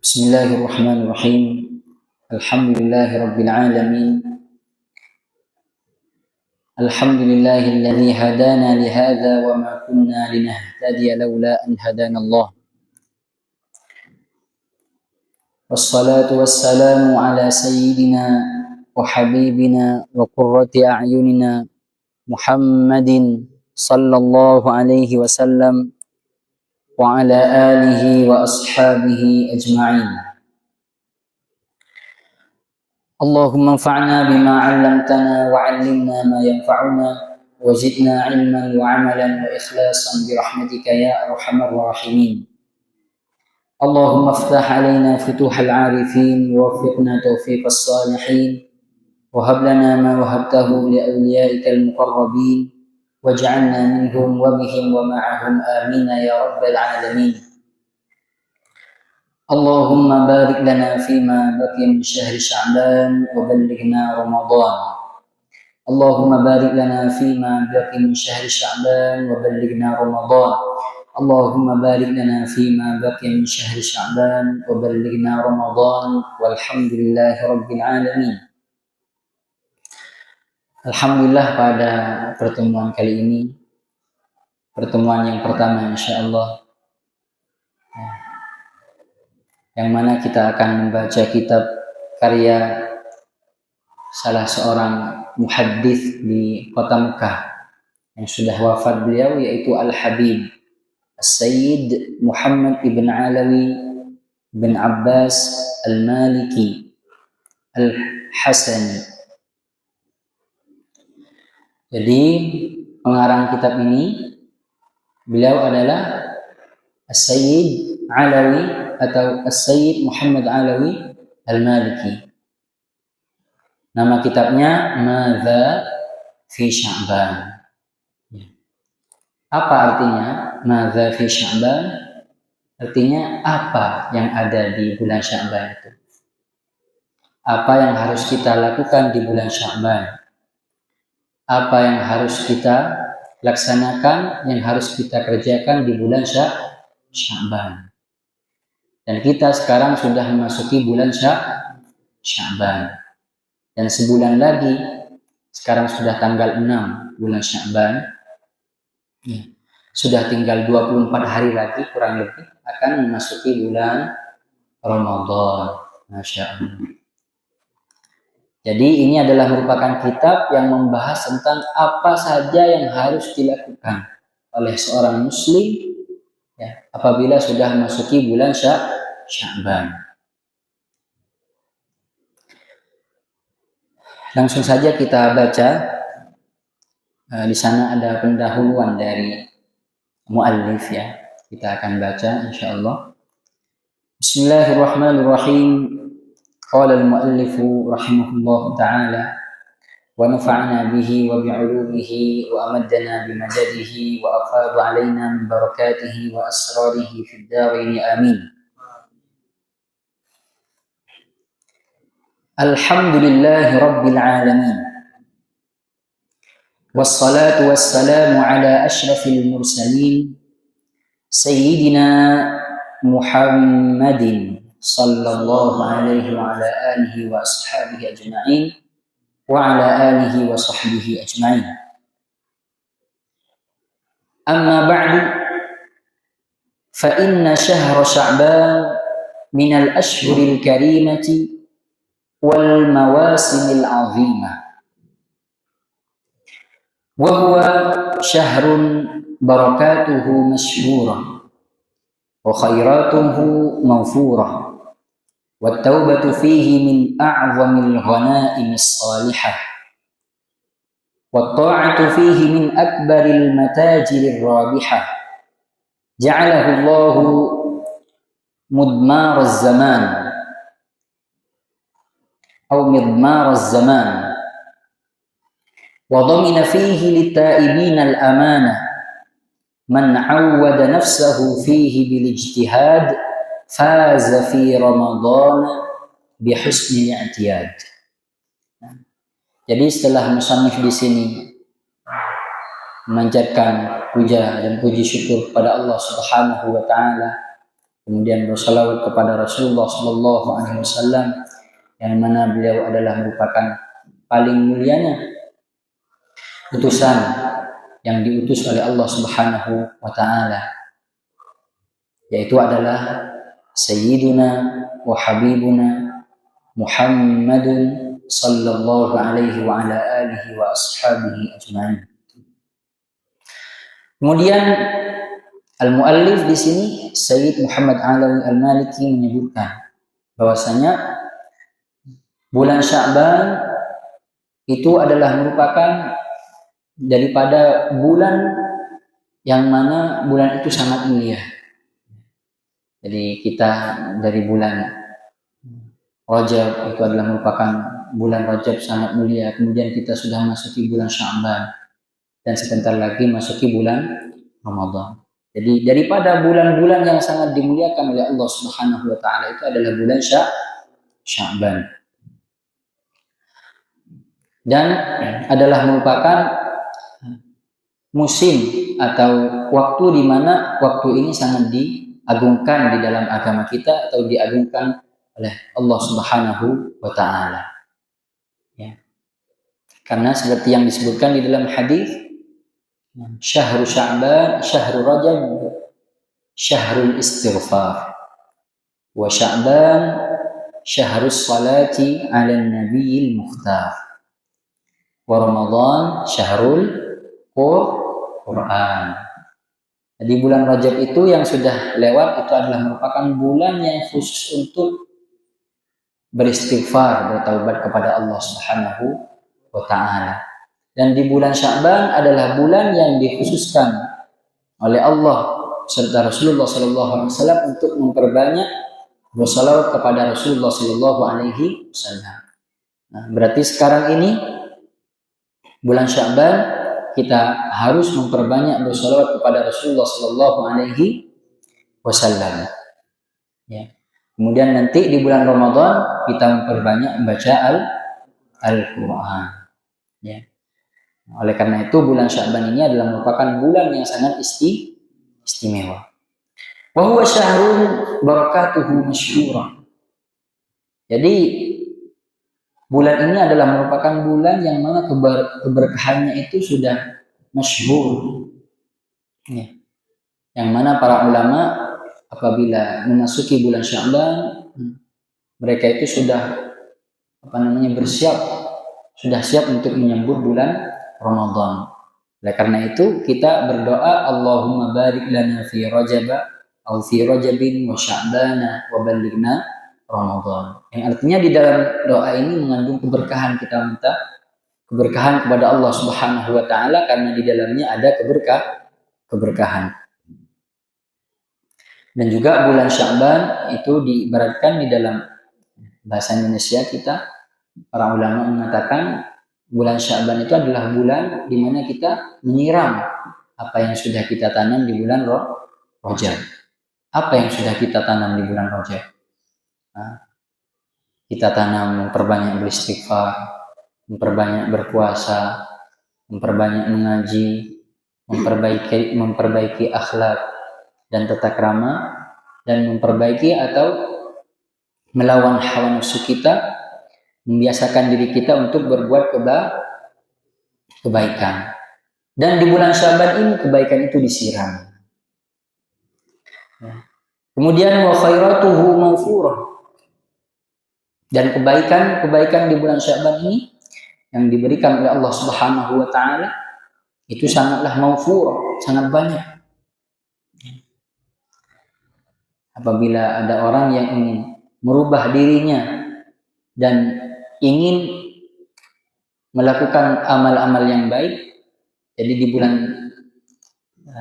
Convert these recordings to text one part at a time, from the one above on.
بسم الله الرحمن الرحيم. الحمد لله رب العالمين. الحمد لله الذي هدانا لهذا وما كنا لنهتدي لولا أن هدانا الله. والصلاة والسلام على سيدنا وحبيبنا وقرة أعيننا محمد صلى الله عليه وسلم وعلى آله وأصحابه أجمعين. اللهم انفعنا بما علمتنا وعلمنا ما ينفعنا وزدنا علما وعملا وإخلاصا برحمتك يا أرحم الراحمين. اللهم افتح علينا فتوح العارفين ووفقنا توفيق الصالحين وهب لنا ما وهبته لأوليائك المقربين واجعلنا منهم وبهم ومعهم آمين يا رب العالمين. اللهم بارك لنا فيما بقي من شهر شعبان وبلغنا رمضان. اللهم بارك لنا فيما بقي من شهر شعبان وبلغنا رمضان. اللهم بارك لنا فيما بقي من شهر شعبان وبلغنا رمضان والحمد لله رب العالمين. Alhamdulillah, pada pertemuan kali ini, pertemuan yang pertama insyaallah, yang mana kita akan membaca kitab karya salah seorang muhaddits di kota Mekah yang sudah wafat beliau, yaitu Al-Habib As-Sayyid Muhammad ibn Alawi bin Abbas Al-Maliki Al-Hasani. Jadi pengarang kitab ini, beliau adalah As-Sayyid Alawi atau As-Sayyid Muhammad Alawi Al-Maliki. Nama kitabnya Madza fi Sya'ban. Apa artinya Madza fi Sya'ban? Artinya apa yang ada di bulan Sya'ban itu? Apa yang harus kita lakukan di bulan Sya'ban? Apa yang harus kita laksanakan, yang harus kita kerjakan di bulan Sya'ban? Dan kita sekarang sudah memasuki bulan Sya'ban. Dan sebulan lagi, sekarang sudah tanggal 6 bulan Sya'ban. Sudah tinggal 24 hari lagi kurang lebih akan memasuki bulan Ramadan. Masya Allah. Jadi ini adalah merupakan kitab yang membahas tentang apa saja yang harus dilakukan oleh seorang muslim apabila sudah memasuki bulan Sya'ban. Langsung saja kita baca. Di sana ada pendahuluan dari muallif ya. Kita akan baca insyaallah. Bismillahirrahmanirrahim. Qala al-muallif rahimahullah ta'ala wa nafa'na bihi wa bi'ulumihi wa amaddana bimadadihi wa afada 'alaina min barakatihi wa asrarihi fid dharain amin. Alhamdulillahi rabbil alamin. Wassalatu wassalamu ala asyrafil mursalin Sayyidina Muhammadin sallallahu alaihi wa ala alihi wa ashabihi ajma'in wa ala alihi wa sahbihi ajma'in. Amma ba'du, fa inna syahra Sya'ban min al-ashhuril karimati wal mawasimil azimah. وهو شهر بركاته مشهورة وخيراته موفورة والتوبة فيه من أعظم الغنائم الصالحة والطاعة فيه من أكبر المتاجر الرابحة جعله الله مضمار الزمان أو مضمار الزمان وضمن فيه للتائبين الأمانة من عود نفسه فيه بالاجتهاد فاز في رمضان بحسن الاعتياد. Jadi setelah musannif di sini memanjatkan puja dan puji syukur kepada Allah Subhanahu wa taala kemudian bersalawat kepada Rasulullah Shallallahu Alaihi Wasallam, yang mana beliau adalah merupakan paling mulianya utusan yang diutus oleh Allah Subhanahu wa Ta'ala, yaitu adalah Sayyiduna wa Habibuna Muhammadun sallallahu alaihi wa ala alihi wa ashabihi ajma'in. Kemudian al-muallif di sini Sayyid Muhammad Alawi Al-Maliki menyebutkan bahwasanya bulan Sya'ban itu adalah merupakan daripada bulan yang mana bulan itu sangat mulia. Jadi kita dari bulan Rajab itu adalah merupakan bulan Rajab sangat mulia. Kemudian kita sudah masuki bulan Sya'ban dan sebentar lagi masuki bulan Ramadan. Jadi daripada bulan-bulan yang sangat dimuliakan oleh Allah Subhanahu wa Ta'ala itu adalah bulan Sya'ban. Dan adalah merupakan musim atau waktu di mana waktu ini sangat diagungkan di dalam agama kita atau diagungkan oleh Allah Subhanahu wa Ta'ala. Ya. Karena seperti yang disebutkan di dalam hadis, Syahrul Sya'ban, Syahrul Rajab, Syahrul Istighfar, wa Sya'ban, Syahrul Salati ala Nabiyil Mukhtar, wa Ramadan, Syahrul Quran. Jadi bulan Rajab itu yang sudah lewat itu adalah merupakan bulan yang khusus untuk beristighfar, bertaubat kepada Allah Subhanahu wa Ta'ala. Dan di bulan Sya'ban adalah bulan yang dikhususkan oleh Allah serta Rasulullah Sallallahu Alaihi Wasallam untuk memperbanyak bersalawat kepada Rasulullah Sallallahu Alaihi Wasallam. Nah, berarti sekarang ini bulan Sya'ban kita harus memperbanyak bersalawat kepada Rasulullah Sallallahu Alaihi Wasallam. Ya. Kemudian nanti di bulan Ramadan kita memperbanyak membaca Al-Quran. Ya. Oleh karena itu bulan Sya'ban ini adalah merupakan bulan yang sangat istimewa. Wa huwa syahrun barakatuhu masyhura. Jadi bulan ini adalah merupakan bulan yang mana keberkahannya itu sudah masyhur. Ya. Yang mana para ulama apabila memasuki bulan Sya'ban mereka itu sudah sudah siap untuk menyambut bulan Ramadan. Oleh karena itu kita berdoa Allahumma barik lana fi Rajab atau fi Rajabin wa Sya'bana wa ballighna Ramadan. Yang artinya di dalam doa ini mengandung keberkahan, kita minta keberkahan kepada Allah Subhanahu wa Ta'ala karena di dalamnya ada keberkahan. Dan juga bulan Sya'ban itu diibaratkan di dalam bahasa Indonesia kita, para ulama mengatakan bulan Sya'ban itu adalah bulan di mana kita menyiram apa yang sudah kita tanam di bulan Rajab. Apa yang sudah kita tanam di bulan Rajab? Nah, kita tanam memperbanyak beristighfar, memperbanyak berpuasa, memperbanyak mengaji, memperbaiki akhlak dan tata krama, dan memperbaiki atau melawan hawa nafsu kita, membiasakan diri kita untuk berbuat kebaikan. Dan di bulan Sya'ban ini kebaikan itu disiram. Kemudian wa khairatuhu mawfurah. Dan kebaikan di bulan Sya'ban ini yang diberikan oleh Allah Subhanahu wa Ta'ala itu sangatlah mawfurah, sangat banyak. Apabila ada orang yang ingin merubah dirinya dan ingin melakukan amal-amal yang baik, jadi di bulan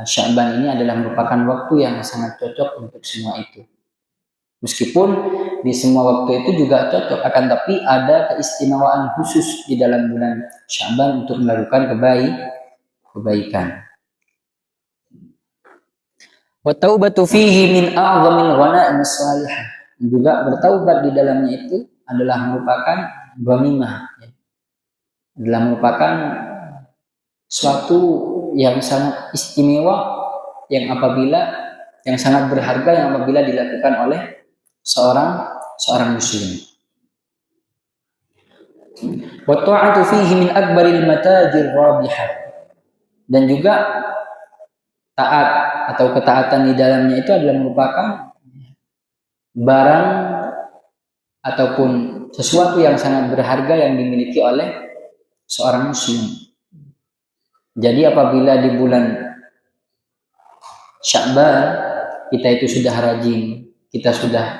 Sya'ban ini adalah merupakan waktu yang sangat cocok untuk semua itu. Meskipun di semua waktu itu juga cocok, akan tapi ada keistimewaan khusus di dalam bulan Sya'ban untuk melakukan kebaikan. Wa taubatu fihi min a'zamil ghana'is salihah. Juga bertaubat di dalamnya itu adalah merupakan ghanimah, adalah merupakan suatu yang sangat istimewa yang apabila yang sangat berharga yang apabila dilakukan oleh seorang muslim. Wa ta'atu fihi min akbaril matajir rabihah. Dan juga taat atau ketaatan di dalamnya itu adalah merupakan barang ataupun sesuatu yang sangat berharga yang dimiliki oleh seorang muslim. Jadi apabila di bulan Sya'ban kita itu sudah rajin, kita sudah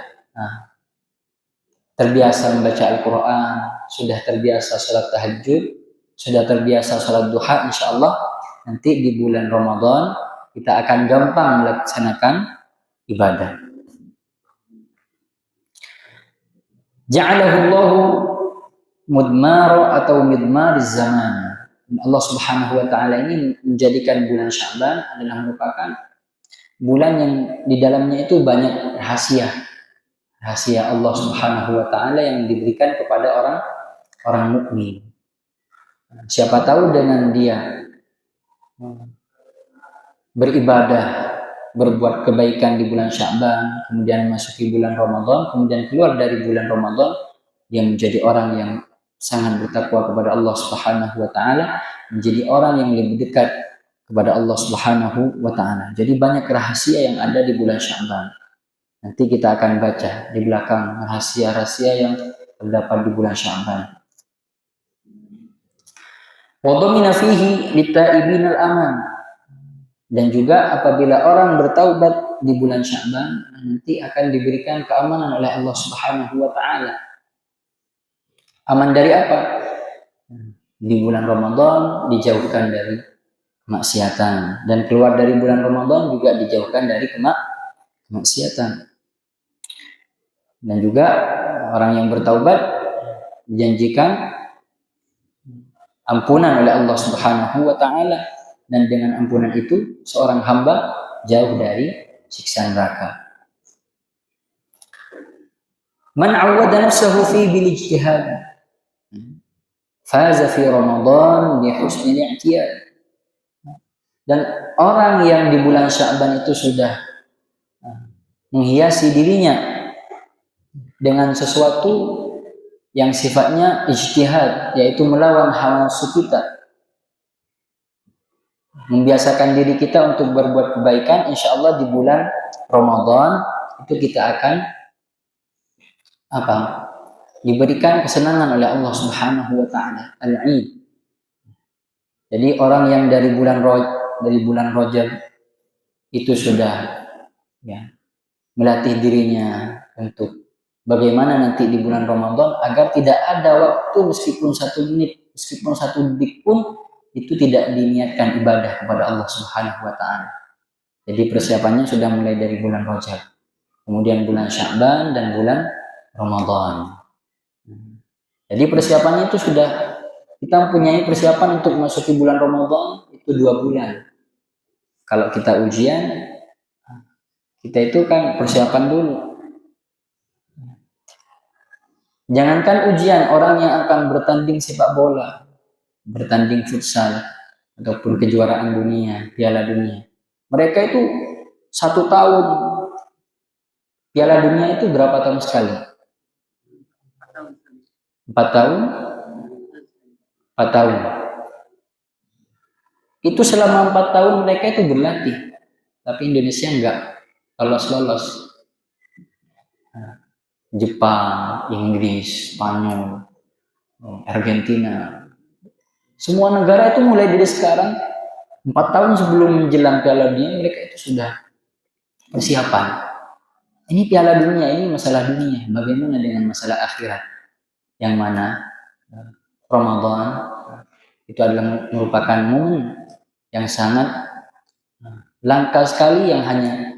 terbiasa membaca Al-Quran, sudah terbiasa sholat tahajud, sudah terbiasa sholat duha, insya Allah nanti di bulan Ramadan kita akan gampang melaksanakan ibadah. Ja'alahullahu mudmaro atau midmariz zaman. Allah Subhanahu wa taala ini menjadikan bulan Sya'ban adalah merupakan bulan yang di dalamnya itu banyak rahasia Allah Subhanahu wa taala yang diberikan kepada orang mukmin. Siapa tahu dengan dia beribadah, berbuat kebaikan di bulan Sya'ban, kemudian masuki bulan Ramadan, kemudian keluar dari bulan Ramadan, dia menjadi orang yang sangat bertakwa kepada Allah Subhanahu wa taala, menjadi orang yang lebih dekat kepada Allah Subhanahu wa taala. Jadi banyak rahasia yang ada di bulan Sya'ban. Nanti kita akan baca di belakang rahasia-rahasia yang terdapat di bulan Sya'ban. Wa dhamina fihi lit-ta'ibinal aman. Dan juga apabila orang bertaubat di bulan Sya'ban, nanti akan diberikan keamanan oleh Allah Subhanahu wa taala. Aman dari apa? Di bulan Ramadan dijauhkan dari kemaksiatan, dan keluar dari bulan Ramadan juga dijauhkan dari kemaksiatan. Dan juga orang yang bertaubat dijanjikan ampunan oleh Allah Subhanahu wa taala, dan dengan ampunan itu seorang hamba jauh dari siksa neraka. Man 'awwada nafsahu fi bil ijtihad faza fi Ramadan bi husnil i'tiyad. Dan orang yang di bulan Sya'ban itu sudah menghiasi dirinya dengan sesuatu yang sifatnya ijtihad, yaitu melawan hawa nafsu kita, membiasakan diri kita untuk berbuat kebaikan, insya Allah di bulan Ramadan itu kita akan diberikan kesenangan oleh Allah Subhanahu wa taala, al-Eid. Jadi orang yang dari bulan Rajab itu sudah melatih dirinya untuk bagaimana nanti di bulan Ramadan agar tidak ada waktu meskipun 1 menit, meskipun 1 detik pun itu tidak diniatkan ibadah kepada Allah Subhanahu wa taala. Jadi persiapannya sudah mulai dari bulan Rajab, kemudian bulan Sya'ban dan bulan Ramadan. Jadi persiapannya itu sudah kita mempunyai persiapan untuk memasuki bulan Ramadan itu 2 bulan. Kalau kita ujian, kita itu kan persiapan dulu. Jangankan ujian, orang yang akan bertanding sepak bola, bertanding futsal, ataupun kejuaraan dunia, Piala Dunia. Mereka itu 1 tahun, Piala Dunia itu berapa tahun sekali? 4 tahun? 4 tahun. Itu selama 4 tahun mereka itu berlatih. Tapi Indonesia enggak lolos. Jepang, Inggris, Spanyol, Argentina. Semua negara itu mulai dari sekarang 4 tahun sebelum menjelang Piala Dunia mereka itu sudah persiapan. Ini Piala Dunia, ini masalah dunia. Bagaimana dengan masalah akhirat? Yang mana Ramadan itu adalah merupakan momen yang sangat langka sekali, yang hanya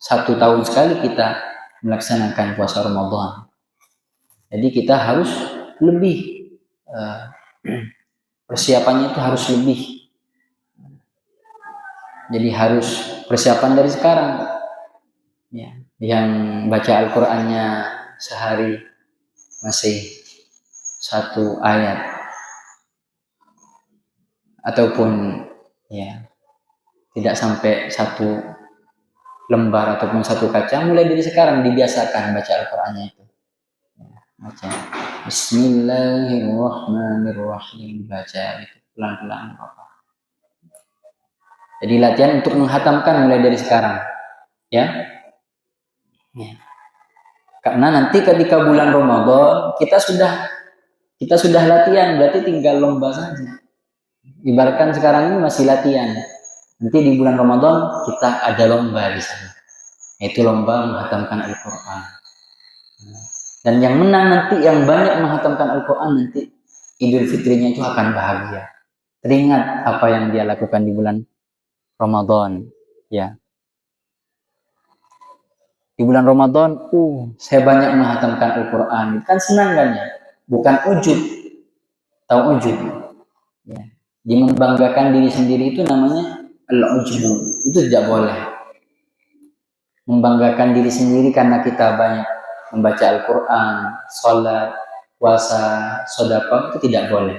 1 tahun sekali kita melaksanakan puasa Ramadan. Jadi kita harus lebih persiapannya itu harus lebih. Jadi harus persiapan dari sekarang. Ya, yang baca Al-Qur'annya sehari masih 1 ayat, ataupun tidak sampai 1 lembar ataupun satu kaca, mulai dari sekarang dibiasakan baca Al-Qur'annya itu. Baca Bismillahirrahmanirrahim, baca itu pelan-pelan apa. Jadi latihan untuk menghatamkan mulai dari sekarang, ya. Karena nanti ketika bulan Ramadan kita sudah latihan, berarti tinggal lomba saja. Ibaratkan sekarang ini masih latihan. Nanti di bulan Ramadan kita ada lomba di sana. Yaitu lomba menghatamkan Al-Qur'an. Dan yang menang nanti, yang banyak menghatamkan Al-Qur'an nanti Idul Fitrinya itu akan bahagia. Teringat apa yang dia lakukan di bulan Ramadan, ya. Di bulan Ramadan, saya banyak menghatamkan Al-Qur'an. Kan senang kan ya? Bukan ujub. Tahu ujub? Ya. Dia membanggakan diri sendiri itu namanya al-ujub. Itu tidak boleh. Membanggakan diri sendiri karena kita banyak membaca Al-Quran, sholat, puasa, sedekah, itu tidak boleh.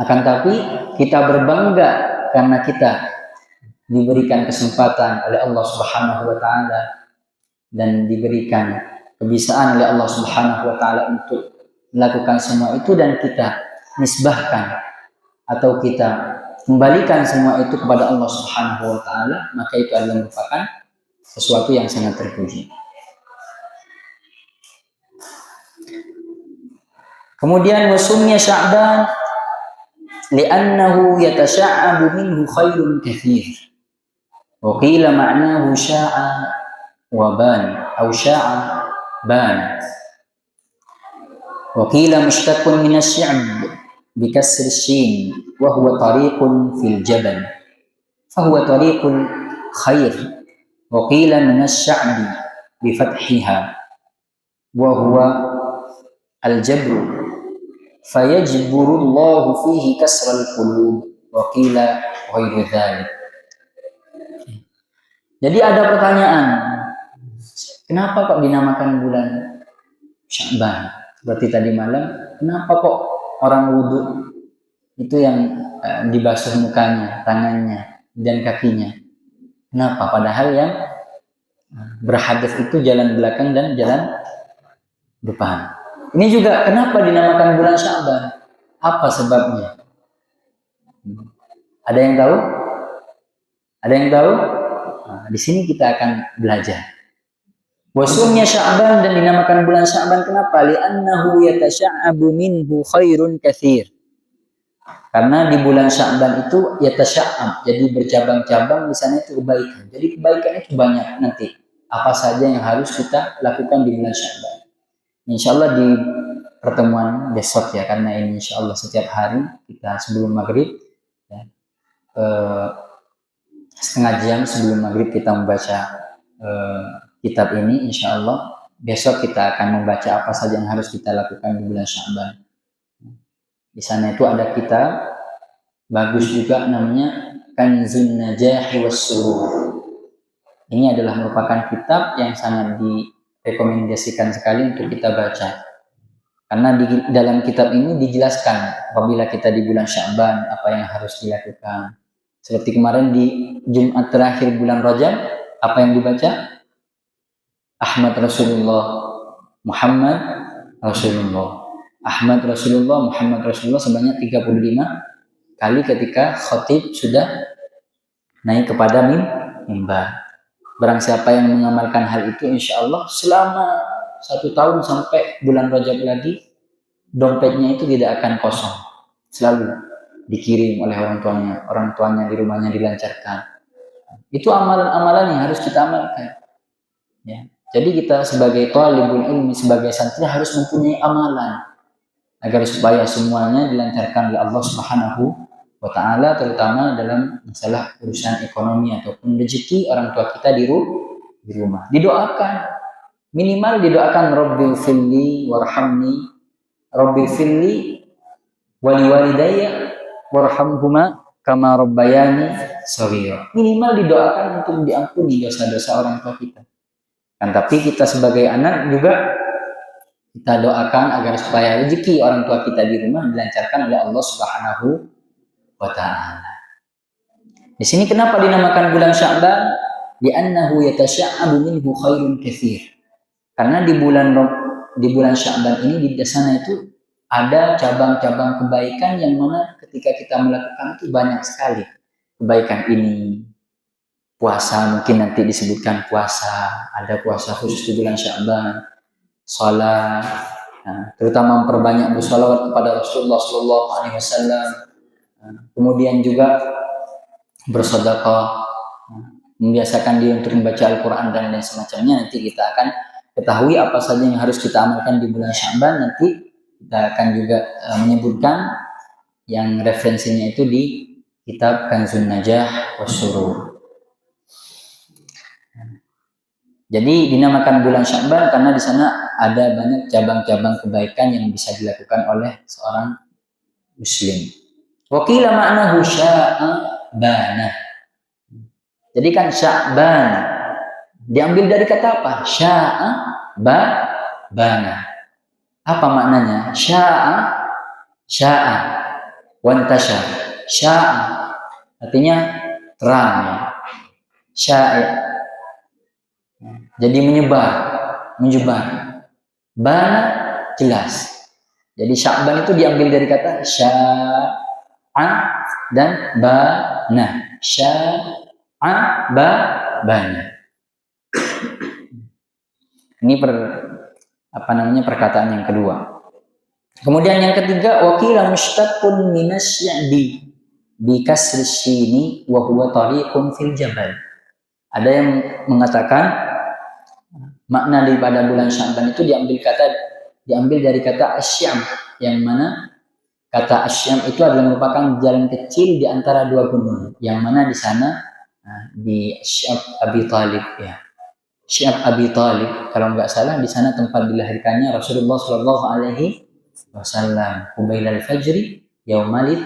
Akan tapi kita berbangga karena kita diberikan kesempatan oleh Allah Subhanahu wa taala dan diberikan kebisaan oleh Allah Subhanahu wa taala untuk melakukan semua itu, dan kita nisbahkan atau kita kembalikan semua itu kepada Allah Subhanahu wa taala, maka itu adalah merupakan sesuatu yang sangat terpuji. Kemudian wasumnya Sya'ban li'annahu yatasha'abu minhu khairun katsir. Wa qila ma'nahu sya'a wa ban atau sya'a ban. Wa qila mushtaqun min asy-sya'b bi kasr asy-shin wa huwa tariqun fil jabal. Fa huwa tariqul khair. Wa qila min asy-sya'bi bi fathiha wa huwa al-jabr. Fayajburullahu fihi kasral qulub wa qila ghairu dzalik. Jadi ada pertanyaan, kenapa kok dinamakan bulan Sya'ban? Seperti tadi malam, kenapa kok orang wudhu itu yang dibasuh mukanya, tangannya, dan kakinya? Kenapa? Padahal yang berhadas itu jalan belakang dan jalan depan. Ini juga kenapa dinamakan bulan Sya'ban? Apa sebabnya? Ada yang tahu? Ada yang tahu? Nah, di sini kita akan belajar. Wasumnya Sya'ban, dan dinamakan bulan Sya'ban kenapa? Li'annahu yatasha'abu minhu khairun katsir. Karena di bulan Sya'ban itu yatasha'ab, jadi bercabang-cabang, di sana itu kebaikan. Jadi kebaikan itu banyak nanti. Apa saja yang harus kita lakukan di bulan Sya'ban. Insya Allah di pertemuan besok ya, karena ini insya Allah setiap hari kita sebelum maghrib ya, setengah jam sebelum maghrib kita membaca kitab ini. Insya Allah besok kita akan membaca apa saja yang harus kita lakukan di bulan Sya'ban. Di sana itu ada kitab bagus juga namanya Kanzun Najahi Was-Surur. Ini adalah merupakan kitab yang sangat direkomendasikan sekali untuk kita baca. Karena di dalam kitab ini dijelaskan apabila kita di bulan Sya'ban apa yang harus dilakukan. Seperti kemarin di Jumat terakhir bulan Rajab, apa yang dibaca? Ahmad Rasulullah, Muhammad Rasulullah. Ahmad Rasulullah, Muhammad Rasulullah sebanyak 35 kali ketika khatib sudah naik kepada mimbar. Barang siapa yang mengamalkan hal itu, insya Allah selama 1 tahun sampai bulan Rajab lagi, dompetnya itu tidak akan kosong. Selalu dikirim oleh orang tuanya di rumahnya dilancarkan. Itu amalan-amalan yang harus kita amalkan. Ya. Jadi kita sebagai thalibul ilmi, sebagai santri harus mempunyai amalan agar supaya semuanya dilancarkan oleh Allah Subhanahu wa ta'ala, terutama dalam masalah urusan ekonomi ataupun rezeki orang tua kita di rumah. Didoakan, minimal didoakan Rabbil firli warhamni, Rabbil firli wali walidayya warhamhuma kama rabbayani shaghira. Minimal didoakan untuk diampuni dosa-dosa orang tua kita. Kan tapi kita sebagai anak juga kita doakan agar supaya rezeki orang tua kita di rumah dilancarkan oleh Allah Subhanahu wa ta'ala. Di sini kenapa dinamakan bulan Sya'ban? li'annahu yatasya'abu minhu khairun katsir. Karena di bulan Sya'ban ini di sana itu ada cabang-cabang kebaikan yang mana ketika kita melakukan itu banyak sekali kebaikan ini. Puasa, mungkin nanti disebutkan puasa, ada puasa khusus di bulan Sya'ban, salat, terutama memperbanyak bersalawat kepada Rasulullah Shallallahu Alaihi Wasallam, kemudian juga bersedekah, membiasakan dia untuk membaca Al-Quran dan lain semacamnya. Nanti kita akan ketahui apa saja yang harus kita amalkan di bulan Sya'ban. Nanti kita akan juga menyebutkan yang referensinya itu di kitab Kanzun Najah Wasyurur. Jadi dinamakan bulan Sya'ban karena di sana ada banyak cabang-cabang kebaikan yang bisa dilakukan oleh seorang muslim. Wa qila ma'nahu Sya'bana. Jadi kan Sya'ban diambil dari kata apa? Sya'bana. Apa maknanya? Sya'a wantashar. Sya'a artinya terang. Sya'a jadi menyebar. Bana jelas. Jadi Sya'ban itu diambil dari kata sya'a dan bana. Sya'a bana. Ini perkataan yang kedua. Kemudian yang ketiga, wakila mushtaqun minas sya'bi bi kasri syini wa huwa tariqun fil jabal. Ada yang mengatakan makna daripada bulan Sya'ban itu diambil dari kata asyam, yang mana kata asyam itu adalah merupakan jalan kecil di antara dua gunung, yang mana di sana di Sy'ab Abi Talib ya. Sy'ab Abi Talib kalau nggak salah di sana tempat dilahirkannya Rasulullah Shallallahu Alaihi Wasallam. Qubailal fajri yaumalid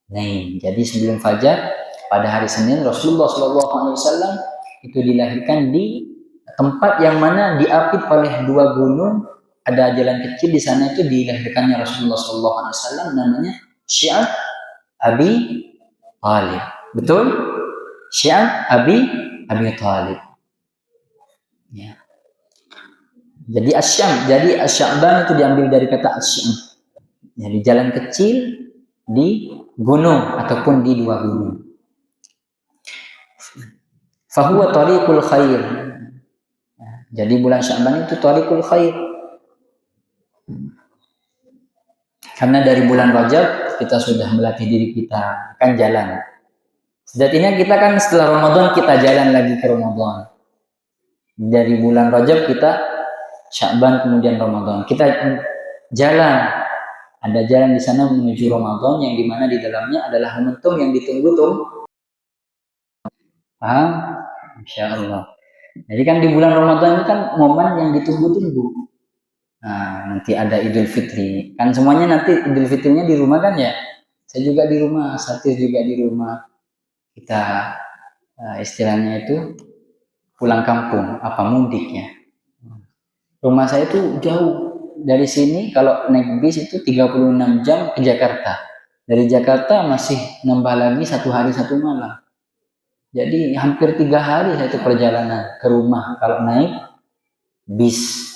nain. Jadi sebelum fajar pada hari Senin Rasulullah Shallallahu Alaihi Wasallam itu dilahirkan di tempat yang mana diapit oleh dua gunung. Ada jalan kecil di sana itu dilahirkannya Rasulullah Shallallahu Alaihi Wasallam, namanya Sy'ab Abi Talib. Betul? Sy'ab Abi Talib. Ya. Jadi Sya'ban itu diambil dari kata asyam. Jadi jalan kecil di gunung ataupun di dua gunung. Fahuwa tariqul khair. Jadi bulan Sya'ban itu tariqul khair. Karena dari bulan Rajab kita sudah melatih diri kita kan jalan. Sejatinya kita kan setelah Ramadan kita jalan lagi ke Ramadan. Dari bulan Rajab kita Sya'ban kemudian Ramadan. Kita jalan. Ada jalan di sana menuju Ramadan yang dimana di dalamnya adalah momentum yang ditunggu-tunggu. Paham? Insya Allah. Jadi kan di bulan Ramadan itu kan momen yang ditunggu-tunggu. Nah, nanti ada Idul Fitri. Kan semuanya nanti Idul Fitrinya di rumah kan ya? Saya juga di rumah, Satir juga di rumah. Kita istilahnya itu pulang kampung, mudik ya. Rumah saya itu jauh. Dari sini kalau naik bis itu 36 jam ke Jakarta. Dari Jakarta masih nambah lagi 1 hari 1 malam. Jadi hampir 3 hari saya itu perjalanan ke rumah kalau naik bis.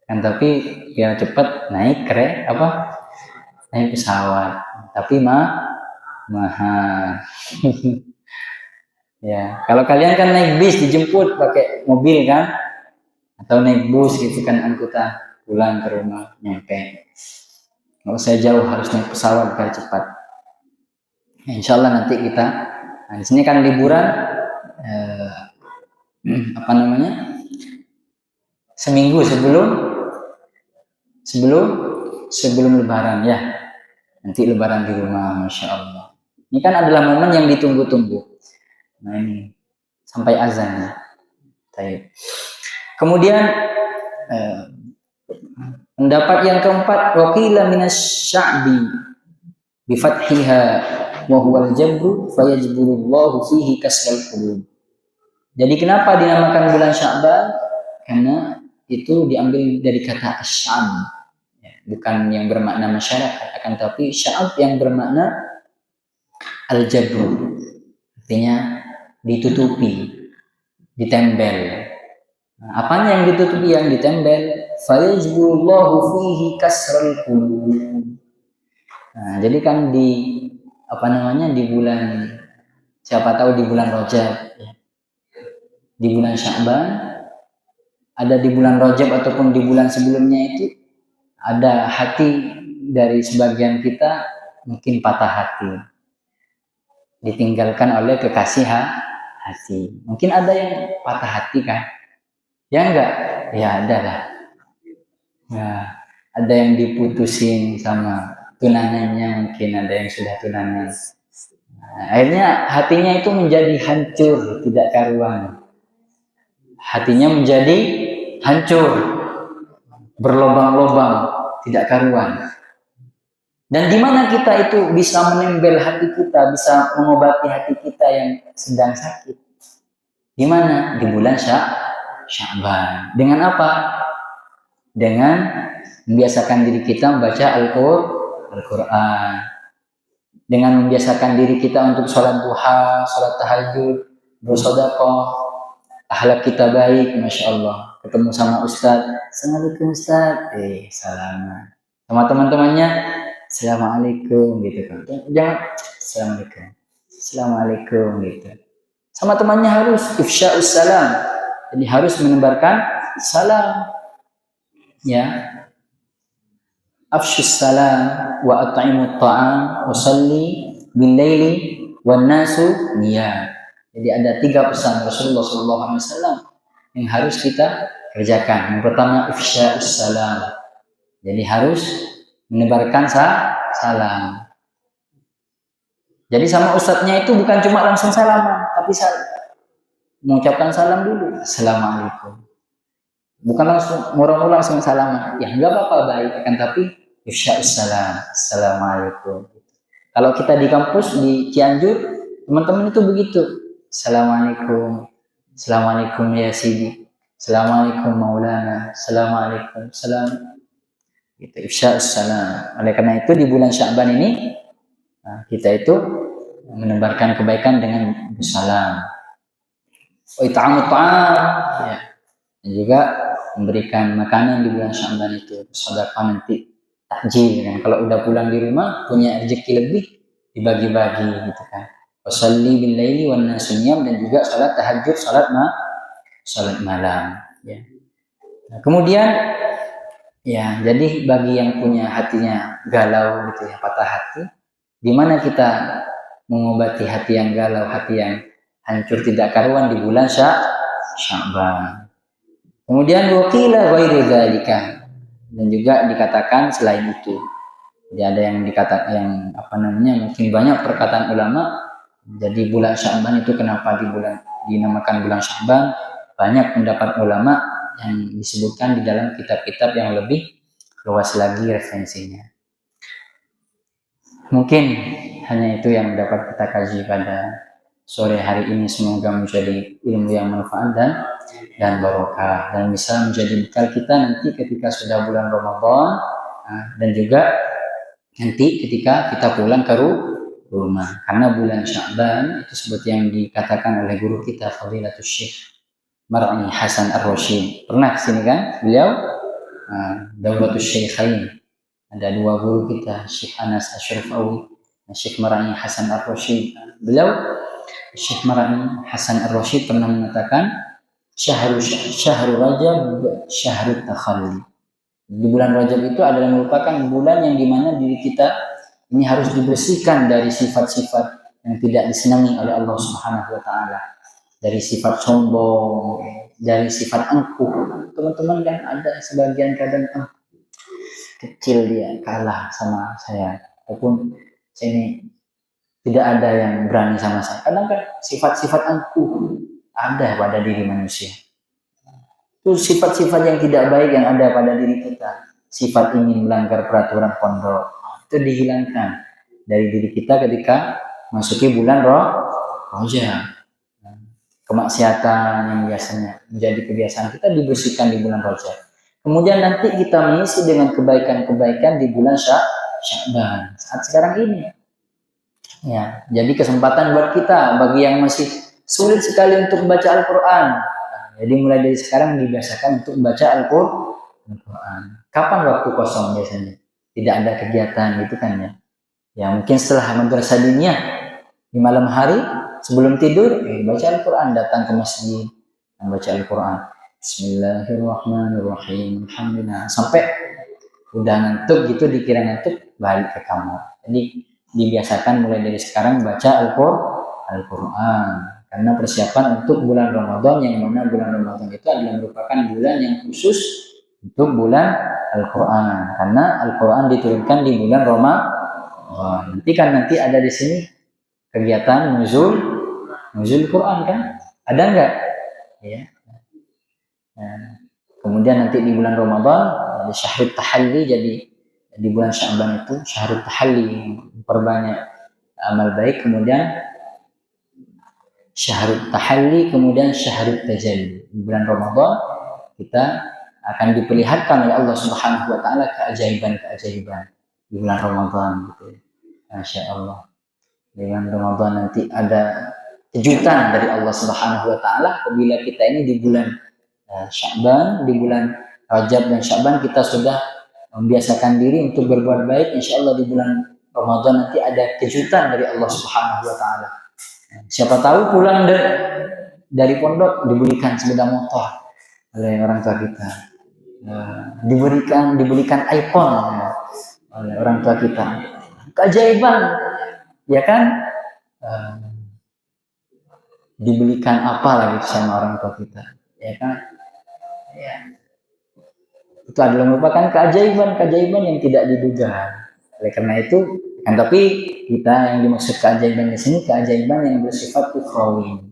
Kan tapi biar cepat naik naik pesawat. Tapi mahal. Ya, kalau kalian kan naik bis dijemput pakai mobil kan, atau naik bus gitu kan angkutan pulang ke rumah nyampe. Kalau saya jauh harus naik pesawat biar cepat. Insya Allah nanti kita. Nah, di sini kan liburan seminggu sebelum Lebaran ya. Nanti Lebaran di rumah, Masya Allah. Ini kan adalah momen yang ditunggu-tunggu. Nah ini sampai azan ya. Kemudian pendapat yang keempat, waqila minas sya'bi bi fathiha wa huwa al-jabru fayajburullahu fihi kasral qulub. Jadi kenapa dinamakan bulan Sya'ban? Karena itu diambil dari kata asy'ab. Ya, bukan yang bermakna masyarakat, akan tapi sya'ab yang bermakna al-jabru. Artinya ditutupi. ditempel. Nah, apanya yang ditutupi, yang ditempel? Fayajburullahu fihi kasral qulub. Nah, jadi kan di di bulan, siapa tahu di bulan Rajab, di bulan Sya'ban, ada di bulan Rajab ataupun di bulan sebelumnya itu ada hati dari sebagian kita mungkin patah hati, ditinggalkan oleh kekasih hati. Mungkin ada yang patah hati kan? Ya enggak? Ya ada lah. Ya, ada yang diputusin sama tunangannya, mungkin ada yang sudah tunangan. Nah, akhirnya hatinya itu menjadi hancur, tidak karuan. Hatinya menjadi hancur, berlobang-lobang, tidak karuan. Dan di mana kita itu bisa menempel hati kita, bisa mengobati hati kita yang sedang sakit? Di mana? Di bulan Sya'ban. Dengan apa? Dengan membiasakan diri kita membaca Al-Quran. Dengan membiasakan diri kita untuk sholat duha, sholat tahajud, bersedekah, akhlak kita baik, Masya Allah. Ketemu sama Ustadz, Assalamualaikum Ustadz, salaman. Sama teman-temannya, Assalamualaikum gitu kan. Jangan Assalamualaikum. Assalamualaikum gitu. Sama temannya harus ifsya'us salam. Jadi harus menebarkan salam. Ya. Afsyus salam wa at'imut ta'am wa salli bil laili wan nasu niyam. Jadi ada 3 pesan Rasulullah SAW yang harus kita kerjakan. Yang pertama ifsya'us salam. Jadi harus menebarkan salam. Jadi sama ustadznya itu bukan cuma langsung salaman, tapi mengucapkan salam dulu. Assalamualaikum. Bukan langsung ngulang-ngulang langsung salaman. Ya enggak apa-apa, baik, akan tapi ifsya'us salam. Assalamualaikum. Kalau kita di kampus di Cianjur, teman-teman itu begitu. Assalamualaikum. Assalamualaikum ya Sidi. Assalamualaikum Maulana. Assalamualaikum. Salam. Gitu, ifsya'us salam. Oleh karena itu di bulan Sya'ban ini kita itu menebarkan kebaikan dengan bersalam. It'amut ta'am. Ya. Dan juga memberikan makanan di bulan Sya'ban itu, sedekah nanti takjil kan. Kalau udah pulang di rumah punya rezeki lebih, dibagi-bagi gitu kan. Wasalli bil laili wan nasu niyam, dan juga salat tahajud, salat malam ya. Nah, kemudian ya, jadi bagi yang punya hatinya galau gitu ya, patah hati, di mana kita mengobati hati yang galau, hati yang hancur tidak karuan? Di bulan Sya'ban. Kemudian waqila ghairu dzalika, dan juga dikatakan selain itu. Jadi ada yang dikatakan mungkin banyak perkataan ulama. Jadi bulan Sya'ban itu kenapa dinamakan bulan Sya'ban? Banyak pendapat ulama yang disebutkan di dalam kitab-kitab yang lebih luas lagi referensinya. Mungkin hanya itu yang dapat kita kaji pada sore hari ini. Semoga menjadi ilmu yang manfaat dan barokah, dan bisa menjadi bekal kita nanti ketika sudah bulan Ramadan, dan juga nanti ketika kita pulang ke rumah. Karena bulan Sya'ban itu seperti yang dikatakan oleh guru kita Fadilatul Syekh Mar'i Hasan Ar-Rasyid. Pernah kesini kan beliau? Daulatul Syekhain. Ada 2 guru kita, Syekh Anas Asyrafawi dan Syekh Mar'i Hasan Ar-Rasyid. Beliau Syekh Mar'i Hasan Ar-Rasyid pernah mengatakan Syahrul Rajab syahrut takhalli. Di bulan Rajab itu adalah merupakan bulan yang dimana diri kita ini harus dibersihkan dari sifat-sifat yang tidak disenangi oleh Allah Subhanahu wa Ta'ala. Dari sifat sombong, dari sifat angkuh. Teman-teman kan ada sebagian kadang kecil, dia kalah sama saya, ataupun saya ini tidak ada yang berani sama saya. Kadang kan sifat-sifat angkuh ada pada diri manusia. Itu sifat-sifat yang tidak baik yang ada pada diri kita. Sifat ingin melanggar peraturan pondok, itu dihilangkan dari diri kita ketika masuki bulan Rajab. Kemaksiatan yang biasanya menjadi kebiasaan kita dibersihkan di bulan Rajab. Kemudian nanti kita mengisi dengan kebaikan-kebaikan di bulan Sya'ban saat sekarang ini. Ya, jadi kesempatan buat kita bagi yang masih sulit sekali untuk membaca Al-Quran. Jadi mulai dari sekarang dibiasakan untuk membaca Al-Quran. Kapan waktu kosong biasanya? Tidak ada kegiatan gitu kan ya. Ya mungkin setelah madrasah diniyah di malam hari sebelum tidur baca Al-Quran, datang ke masjid membaca Al-Quran. Bismillahirrahmanirrahim. Alhamdulillah. Sampai udah ngantuk gitu, dikira ngantuk, balik ke kamar. Jadi dibiasakan mulai dari sekarang baca Al-Quran. Karena persiapan untuk bulan Ramadan, yang mana bulan Ramadan itu adalah merupakan bulan yang khusus untuk bulan Al-Quran. Karena Al-Quran diturunkan di bulan Ramadan. Nanti ada di sini kegiatan nuzul Quran kan? Ada enggak? Ya. Nah, kemudian nanti di bulan Ramadan ada syahrul tahalli, jadi di bulan Sya'ban itu syahrul tahalli, memperbanyak amal baik, kemudian syahrul tahalli, kemudian syahrul tajalli. Di bulan Ramadan kita akan diperlihatkan oleh Allah Subhanahu wa taala keajaiban-keajaiban di bulan Ramadan gitu. Masya Allah. Di bulan Ramadan nanti ada kejutan dari Allah Subhanahu wa taala apabila kita ini di bulan Sya'ban, di bulan Rajab dan Sya'ban kita sudah membiasakan diri untuk berbuat baik. Insya Allah di bulan Ramadan nanti ada kejutan dari Allah Subhanahu wa taala. Siapa tahu pulang dari pondok dibelikan sepeda motor oleh orang tua kita, dibelikan iPhone oleh orang tua kita. Keajaiban, ya kan? Dibelikan apa lagi sama orang tua kita, ya kan? Ya. Itu adalah merupakan keajaiban yang tidak diduga. Oleh karena itu, kan, tapi kita yang dimaksud keajaiban di sini keajaiban yang bersifat ukhrawi.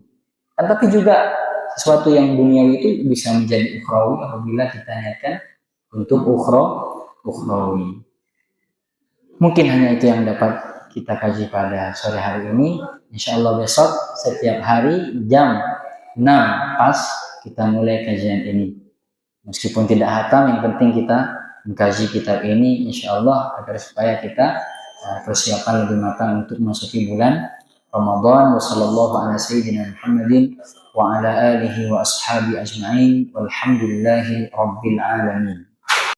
Kan tapi juga sesuatu yang duniawi itu bisa menjadi ukhrawi apabila kita niatkan untuk ukhrawi. Mungkin hanya itu yang dapat kita kaji pada sore hari ini. Insya Allah besok setiap hari jam 6 pas kita mulai kajian ini. Meskipun tidak hatam, yang penting kita mengkaji kitab ini insya Allah agar supaya kita persiapan lebih matang untuk memasuki bulan Ramadan. Wassallallahu ala sayyidina Muhammadin wa ala alihi wa ashabi ajma'in walhamdulillahi rabbil alamin.